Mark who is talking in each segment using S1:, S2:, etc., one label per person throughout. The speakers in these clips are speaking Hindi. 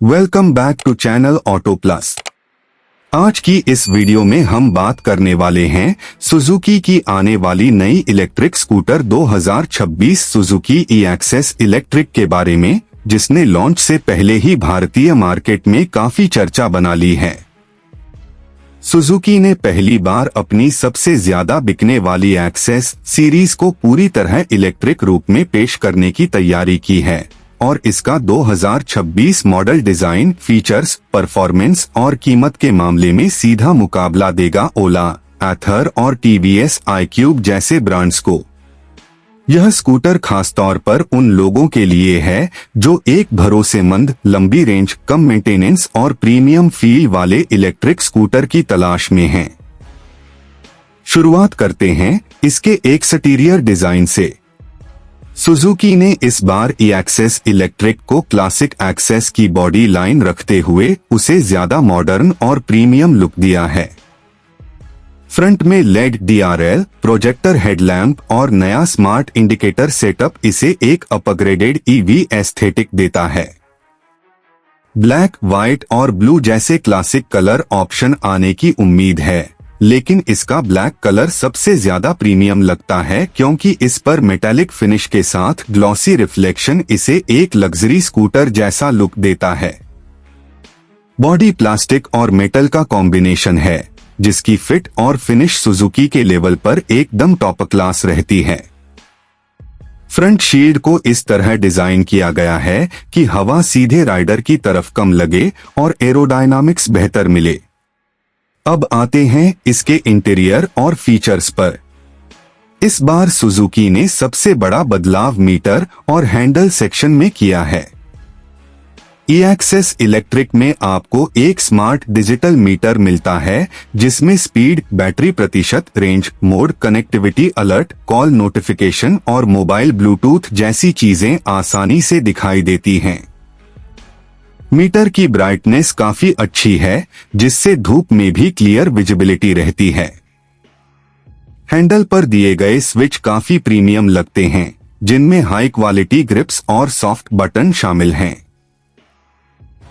S1: Welcome back to channel auto plus. आज की इस वीडियो में हम बात करने वाले हैं सुजुकी की आने वाली नई इलेक्ट्रिक स्कूटर 2026 सुजुकी ई-एक्सेस इलेक्ट्रिक के बारे में, जिसने लॉन्च से पहले ही भारतीय मार्केट में काफी चर्चा बना ली है। सुजुकी ने पहली बार अपनी सबसे ज्यादा बिकने वाली एक्सेस सीरीज को पूरी तरह इलेक्ट्रिक रूप में पेश करने की तैयारी की है और इसका 2026 मॉडल डिजाइन, फीचर्स, परफॉर्मेंस और कीमत के मामले में सीधा मुकाबला देगा ओला, एथर और टीवीएस iQube जैसे ब्रांड्स को। यह स्कूटर खासतौर पर उन लोगों के लिए है जो एक भरोसेमंद, लंबी रेंज, कम मेंटेनेंस और प्रीमियम फील वाले इलेक्ट्रिक स्कूटर की तलाश में हैं। शुरुआत करते हैं इसके एक्सटीरियर डिजाइन से। सुजुकी ने इस बार ई-एक्सेस इलेक्ट्रिक को क्लासिक एक्सेस की बॉडी लाइन रखते हुए उसे ज्यादा मॉडर्न और प्रीमियम लुक दिया है। फ्रंट में लेड DRL, प्रोजेक्टर हेडलैम्प और नया स्मार्ट इंडिकेटर सेटअप इसे एक अपग्रेडेड EV एस्थेटिक देता है। ब्लैक, व्हाइट और ब्लू जैसे क्लासिक कलर ऑप्शन आने की उम्मीद है, लेकिन इसका ब्लैक कलर सबसे ज्यादा प्रीमियम लगता है क्योंकि इस पर मेटालिक फिनिश के साथ ग्लॉसी रिफ्लेक्शन इसे एक लग्जरी स्कूटर जैसा लुक देता है। बॉडी प्लास्टिक और मेटल का कॉम्बिनेशन है, जिसकी फिट और फिनिश सुजुकी के लेवल पर एकदम टॉप क्लास रहती है। फ्रंट शील्ड को इस तरह डिजाइन किया गया है कि हवा सीधे राइडर की तरफ कम लगे और एरोडायनामिक्स बेहतर मिले। अब आते हैं इसके इंटीरियर और फीचर्स पर। इस बार सुजुकी ने सबसे बड़ा बदलाव मीटर और हैंडल सेक्शन में किया है। ई-एक्सेस इलेक्ट्रिक में आपको एक स्मार्ट डिजिटल मीटर मिलता है जिसमें स्पीड, बैटरी प्रतिशत, range, mode, connectivity alert, call notification और मोबाइल ब्लूटूथ जैसी चीजें आसानी से दिखाई देती हैं। मीटर की ब्राइटनेस काफी अच्छी है, जिससे धूप में भी क्लियर विजिबिलिटी रहती है। हैंडल पर दिए गए स्विच काफी प्रीमियम लगते हैं, जिनमें हाई क्वालिटी ग्रिप्स और सॉफ्ट बटन शामिल हैं।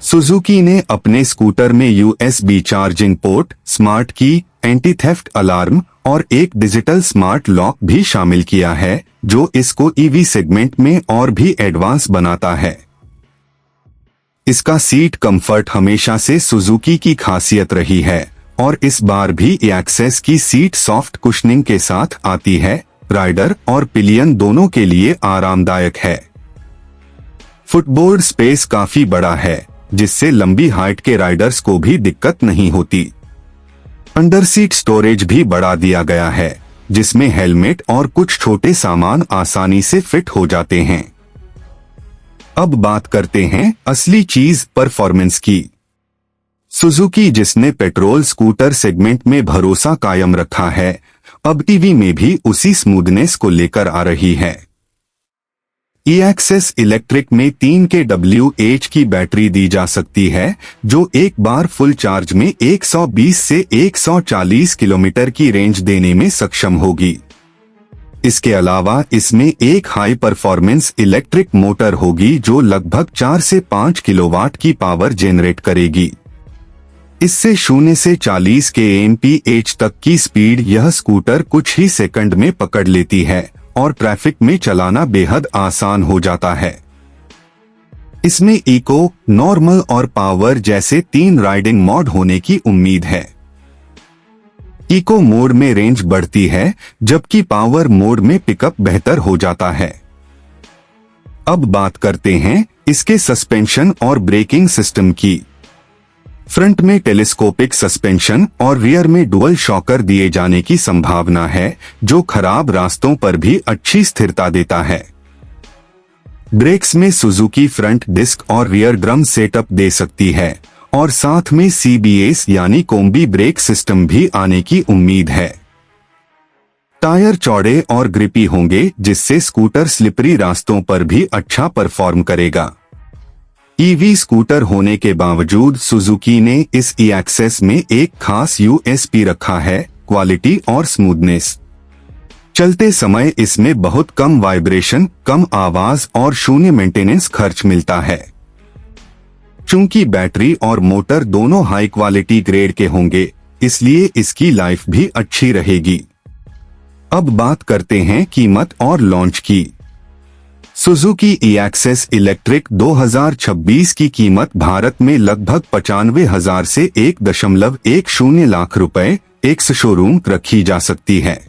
S1: सुजुकी ने अपने स्कूटर में USB चार्जिंग पोर्ट, स्मार्ट की, एंटी थेफ्ट अलार्म और एक डिजिटल स्मार्ट लॉक भी शामिल किया है, जो इसको EV सेगमेंट में और भी एडवांस बनाता है। इसका सीट कंफर्ट हमेशा से सुजुकी की खासियत रही है और इस बार भी ई-एक्सेस की सीट सॉफ्ट कुशनिंग के साथ आती है। राइडर और पिलियन दोनों के लिए आरामदायक है। फुटबोर्ड स्पेस काफी बड़ा है, जिससे लंबी हाइट के राइडर्स को भी दिक्कत नहीं होती। अंडर सीट स्टोरेज भी बढ़ा दिया गया है, जिसमें हेलमेट और कुछ छोटे सामान आसानी से फिट हो जाते हैं। अब बात करते हैं असली चीज, परफॉर्मेंस की। सुजुकी, जिसने पेट्रोल स्कूटर सेगमेंट में भरोसा कायम रखा है, अब EV में भी उसी स्मूथनेस को लेकर आ रही है। ई-एक्सेस इलेक्ट्रिक में 3 kWh की बैटरी दी जा सकती है, जो एक बार फुल चार्ज में 120 से 140 किलोमीटर की रेंज देने में सक्षम होगी। इसके अलावा इसमें एक हाई परफॉर्मेंस इलेक्ट्रिक मोटर होगी जो लगभग 4 से 5 किलोवाट की पावर जनरेट करेगी। इससे 0 से 40 kmph तक की स्पीड यह स्कूटर कुछ ही सेकंड में पकड़ लेती है और ट्रैफिक में चलाना बेहद आसान हो जाता है। इसमें इको, नॉर्मल और पावर जैसे 3 राइडिंग मोड होने की उम्मीद है। इको मोड में रेंज बढ़ती है, जबकि पावर मोड में पिकअप बेहतर हो जाता है। अब बात करते हैं इसके सस्पेंशन और ब्रेकिंग सिस्टम की। फ्रंट में टेलीस्कोपिक सस्पेंशन और रियर में डुअल शॉकर दिए जाने की संभावना है, जो खराब रास्तों पर भी अच्छी स्थिरता देता है। ब्रेक्स में सुजुकी फ्रंट डिस्क और रियर ड्रम सेटअप दे सकती है और साथ में CBS यानी कॉम्बी ब्रेक सिस्टम भी आने की उम्मीद है। टायर चौड़े और ग्रिपी होंगे, जिससे स्कूटर स्लिपरी रास्तों पर भी अच्छा परफॉर्म करेगा। EV स्कूटर होने के बावजूद सुजुकी ने इस ई-एक्सेस में एक खास USP रखा है, क्वालिटी और स्मूथनेस। चलते समय इसमें बहुत कम वाइब्रेशन, कम आवाज और शून्य मेंटेनेंस खर्च मिलता है। चूंकि बैटरी और मोटर दोनों हाई क्वालिटी ग्रेड के होंगे, इसलिए इसकी लाइफ भी अच्छी रहेगी। अब बात करते हैं कीमत और लॉन्च की। सुजुकी ई-एक्सेस इलेक्ट्रिक 2026 की कीमत भारत में लगभग 95,000 से 1.10 लाख रुपए एक्स शोरूम रखी जा सकती है।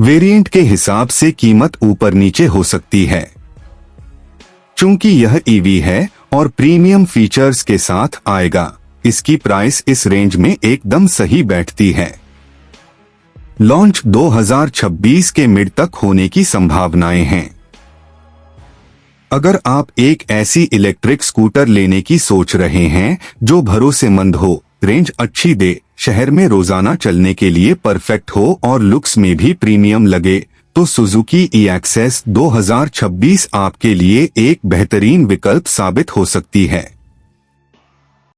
S1: वेरिएंट के हिसाब से कीमत ऊपर नीचे हो सकती है। चूंकि यह ईवी है और प्रीमियम फीचर्स के साथ आएगा, इसकी प्राइस इस रेंज में एकदम सही बैठती है। लॉन्च 2026 के मिड तक होने की संभावनाएं हैं। अगर आप एक ऐसी इलेक्ट्रिक स्कूटर लेने की सोच रहे हैं जो भरोसेमंद हो, रेंज अच्छी दे, शहर में रोजाना चलने के लिए परफेक्ट हो और लुक्स में भी प्रीमियम लगे, तो सुजुकी ई-एक्सेस 2026 आपके लिए एक बेहतरीन विकल्प साबित हो सकती है।